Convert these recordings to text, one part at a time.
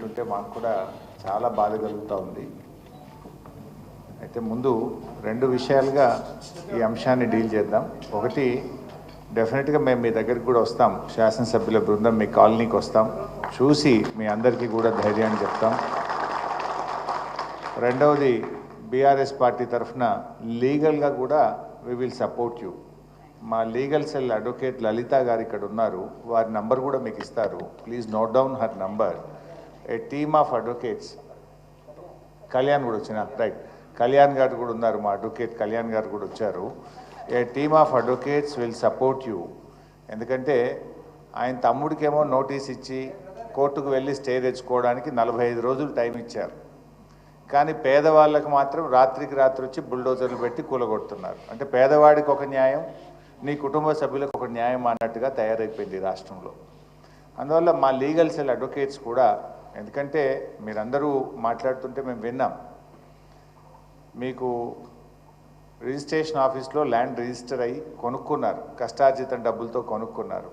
వింటుంటే మాకు కూడా చాలా బాధ కలుగుతూ ఉంది. అయితే ముందు రెండు విషయాలుగా ఈ అంశాన్ని డీల్ చేద్దాం. ఒకటి, డెఫినెట్గా మేము మీ దగ్గరికి కూడా వస్తాం, శాసనసభ్యుల బృందం మీ కాలనీకి వస్తాం, చూసి మీ అందరికీ కూడా ధైర్యాన్ని చెప్తాం. రెండవది, బీఆర్ఎస్ పార్టీ తరఫున లీగల్గా కూడా వి విల్ సపోర్ట్ యూ. మా లీగల్ సెల్ అడ్వకేట్ లలిత గారు ఇక్కడ ఉన్నారు, వారి నంబర్ కూడా మీకు ఇస్తారు. Please note down her number. A team of advocates, Kalyan కూడా వచ్చిన, రైట్, కళ్యాణ్ గారు కూడా ఉన్నారు, మా అడ్వకేట్ కళ్యాణ్ గారు కూడా వచ్చారు. A team of advocates will support you. ఎందుకంటే ఆయన తమ్ముడికేమో నోటీస్ ఇచ్చి కోర్టుకు వెళ్ళి స్టే తెచ్చుకోవడానికి 45 రోజులు టైం ఇచ్చారు. కానీ పేదవాళ్ళకు మాత్రం రాత్రికి రాత్రి వచ్చి బుల్డోజర్లు పెట్టి కూలగొడుతున్నారు. అంటే పేదవాడికి ఒక న్యాయం, నీ కుటుంబ సభ్యులకు ఒక న్యాయం అన్నట్టుగా తయారైపోయింది రాష్ట్రంలో. అందువల్ల మా లీగల్ సెల్ అడ్వకేట్స్ కూడా, ఎందుకంటే మీరందరూ మాట్లాడుతుంటే మేము విన్నాం, మీకు రిజిస్ట్రేషన్ ఆఫీస్లో ల్యాండ్ రిజిస్టర్ అయ్యి కొనుక్కున్నారు, కష్టార్జితం డబ్బులతో కొనుక్కున్నారు.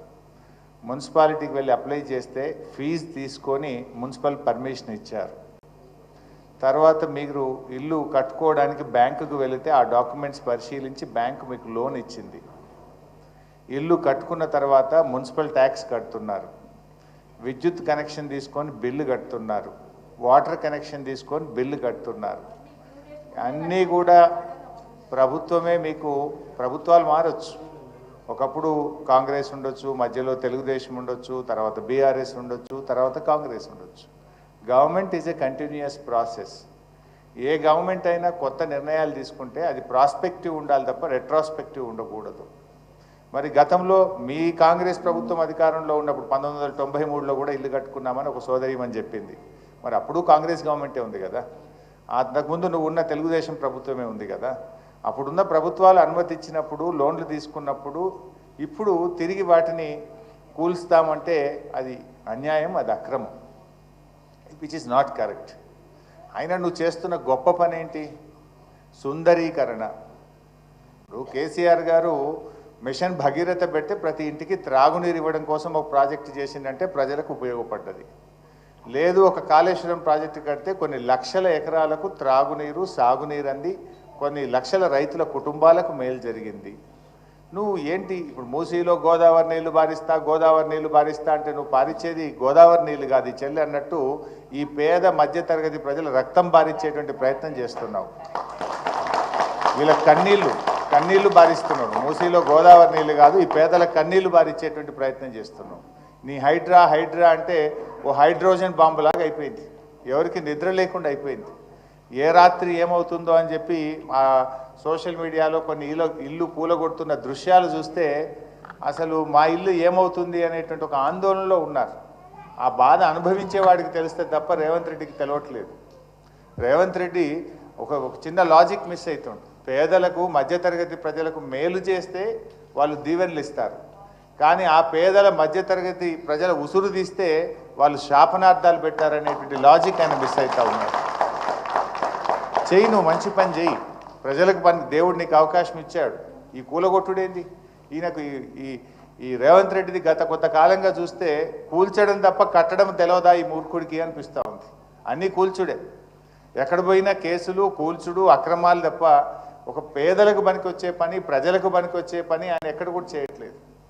మున్సిపాలిటీకి వెళ్ళి అప్లై చేస్తే ఫీజు తీసుకొని మున్సిపల్ పర్మిషన్ ఇచ్చారు. తర్వాత మీరు ఇల్లు కట్టుకోవడానికి బ్యాంకుకు వెళితే ఆ డాక్యుమెంట్స్ పరిశీలించి బ్యాంకు మీకు లోన్ ఇచ్చింది. ఇల్లు కట్టుకున్న తర్వాత మున్సిపల్ ట్యాక్స్ కడుతున్నారు, విద్యుత్ కనెక్షన్ తీసుకొని బిల్లు కడుతున్నారు, వాటర్ కనెక్షన్ తీసుకొని బిల్లు కడుతున్నారు. అన్నీ కూడా ప్రభుత్వమే. మీకు ప్రభుత్వాలు మారచ్చు, ఒకప్పుడు కాంగ్రెస్ ఉండొచ్చు, మధ్యలో తెలుగుదేశం ఉండొచ్చు, తర్వాత బీఆర్ఎస్ ఉండొచ్చు, తర్వాత కాంగ్రెస్ ఉండొచ్చు. Government is a continuous process. A government అయినా కొత్త నిర్ణయాలు తీసుకుంటే అది ప్రాస్పెక్టివ్ ఉండాలి తప్ప రెట్రాస్పెక్టివ్ ఉండకూడదు. మరి గతంలో మీ కాంగ్రెస్ ప్రభుత్వం అధికారంలో ఉన్నప్పుడు 1993లో కూడా ఇల్లు కట్టుకున్నామని ఒక సోదరిమని చెప్పింది. మరి అప్పుడు కాంగ్రెస్ గవర్నమెంటే ఉంది కదా, అంతకుముందు నువ్వు ఉన్న తెలుగుదేశం ప్రభుత్వమే ఉంది కదా. అప్పుడున్న ప్రభుత్వాలు అనుమతి ఇచ్చినప్పుడు, లోన్లు తీసుకున్నప్పుడు, ఇప్పుడు తిరిగి వాటిని కూల్స్తామంటే అది అన్యాయం, అది అక్రమం, విచ్ ఈజ్ నాట్ కరెక్ట్. అయినా నువ్వు చేస్తున్న గొప్ప పని ఏంటి? సుందరీకరణ. ఇప్పుడు కేసీఆర్ గారు మిషన్ భగీరథ పెడితే ప్రతి ఇంటికి త్రాగునీరు ఇవ్వడం కోసం ఒక ప్రాజెక్టు చేసిందంటే ప్రజలకు ఉపయోగపడ్డది. లేదు, ఒక కాళేశ్వరం ప్రాజెక్టు కడితే కొన్ని లక్షల ఎకరాలకు త్రాగునీరు, సాగునీరు అంది కొన్ని లక్షల రైతుల కుటుంబాలకు మేలు జరిగింది. నువ్వు ఏంటి ఇప్పుడు మూసీలో గోదావరి నీళ్లు బారిస్తా అంటే నువ్వు పారిచ్చేది గోదావరి నీళ్లు కాదు చెల్లి అన్నట్టు ఈ పేద మధ్యతరగతి ప్రజల రక్తం బారిచ్చేటువంటి ప్రయత్నం చేస్తున్నావు. వీళ్ళ కన్నీళ్లు బారిస్తున్నావు. మూసీలో గోదావరి నీళ్లు కాదు, ఈ పేదల కన్నీళ్లు బారిచ్చేటువంటి ప్రయత్నం చేస్తున్నావు. నీ హైడ్రా అంటే ఓ హైడ్రోజన్ బాంబులాగా అయిపోయింది, ఎవరికి నిద్ర లేకుండా అయిపోయింది. ఏ రాత్రి ఏమవుతుందో అని చెప్పి ఆ సోషల్ మీడియాలో కొన్ని ఇల్లు కూలగొడుతున్న దృశ్యాలు చూస్తే అసలు మా ఇల్లు ఏమవుతుంది అనేటువంటి ఒక ఆందోళనలో ఉన్నారు. ఆ బాధ అనుభవించే వాడికి తెలిస్తే తప్ప రేవంత్ రెడ్డికి తెలియట్లేదు. రేవంత్ రెడ్డి ఒక చిన్న లాజిక్ మిస్ అవుతుంది. పేదలకు, మధ్యతరగతి ప్రజలకు మేలు చేస్తే వాళ్ళు దీవెనలు ఇస్తారు, కానీ ఆ పేదల మధ్యతరగతి ప్రజల ఉసురు తీస్తే వాళ్ళు శాపనార్థాలు పెట్టారనేటువంటి లాజిక్ ఆయన మిస్ అవుతూ ఉన్నారు. చెయ్యి, నువ్వు మంచి పని చెయ్యి, ప్రజలకు పని, దేవుడు నీకు అవకాశం ఇచ్చాడు. ఈ కూలగొట్టుడేంది? ఈయనకు ఈ రేవంత్ రెడ్డిది గత కొంతకాలంగా చూస్తే కూల్చడం తప్ప కట్టడం తెలవదా ఈ మూర్ఖుడికి అనిపిస్తూ ఉంది. అన్నీ కూల్చుడే, ఎక్కడ పోయినా కేసులు, కూల్చుడు, అక్రమాలు తప్ప ఒక పేదలకు పనికొచ్చే పని, ప్రజలకు పనికొచ్చే పని ఆయన ఎక్కడ కూడా చేయట్లేదు.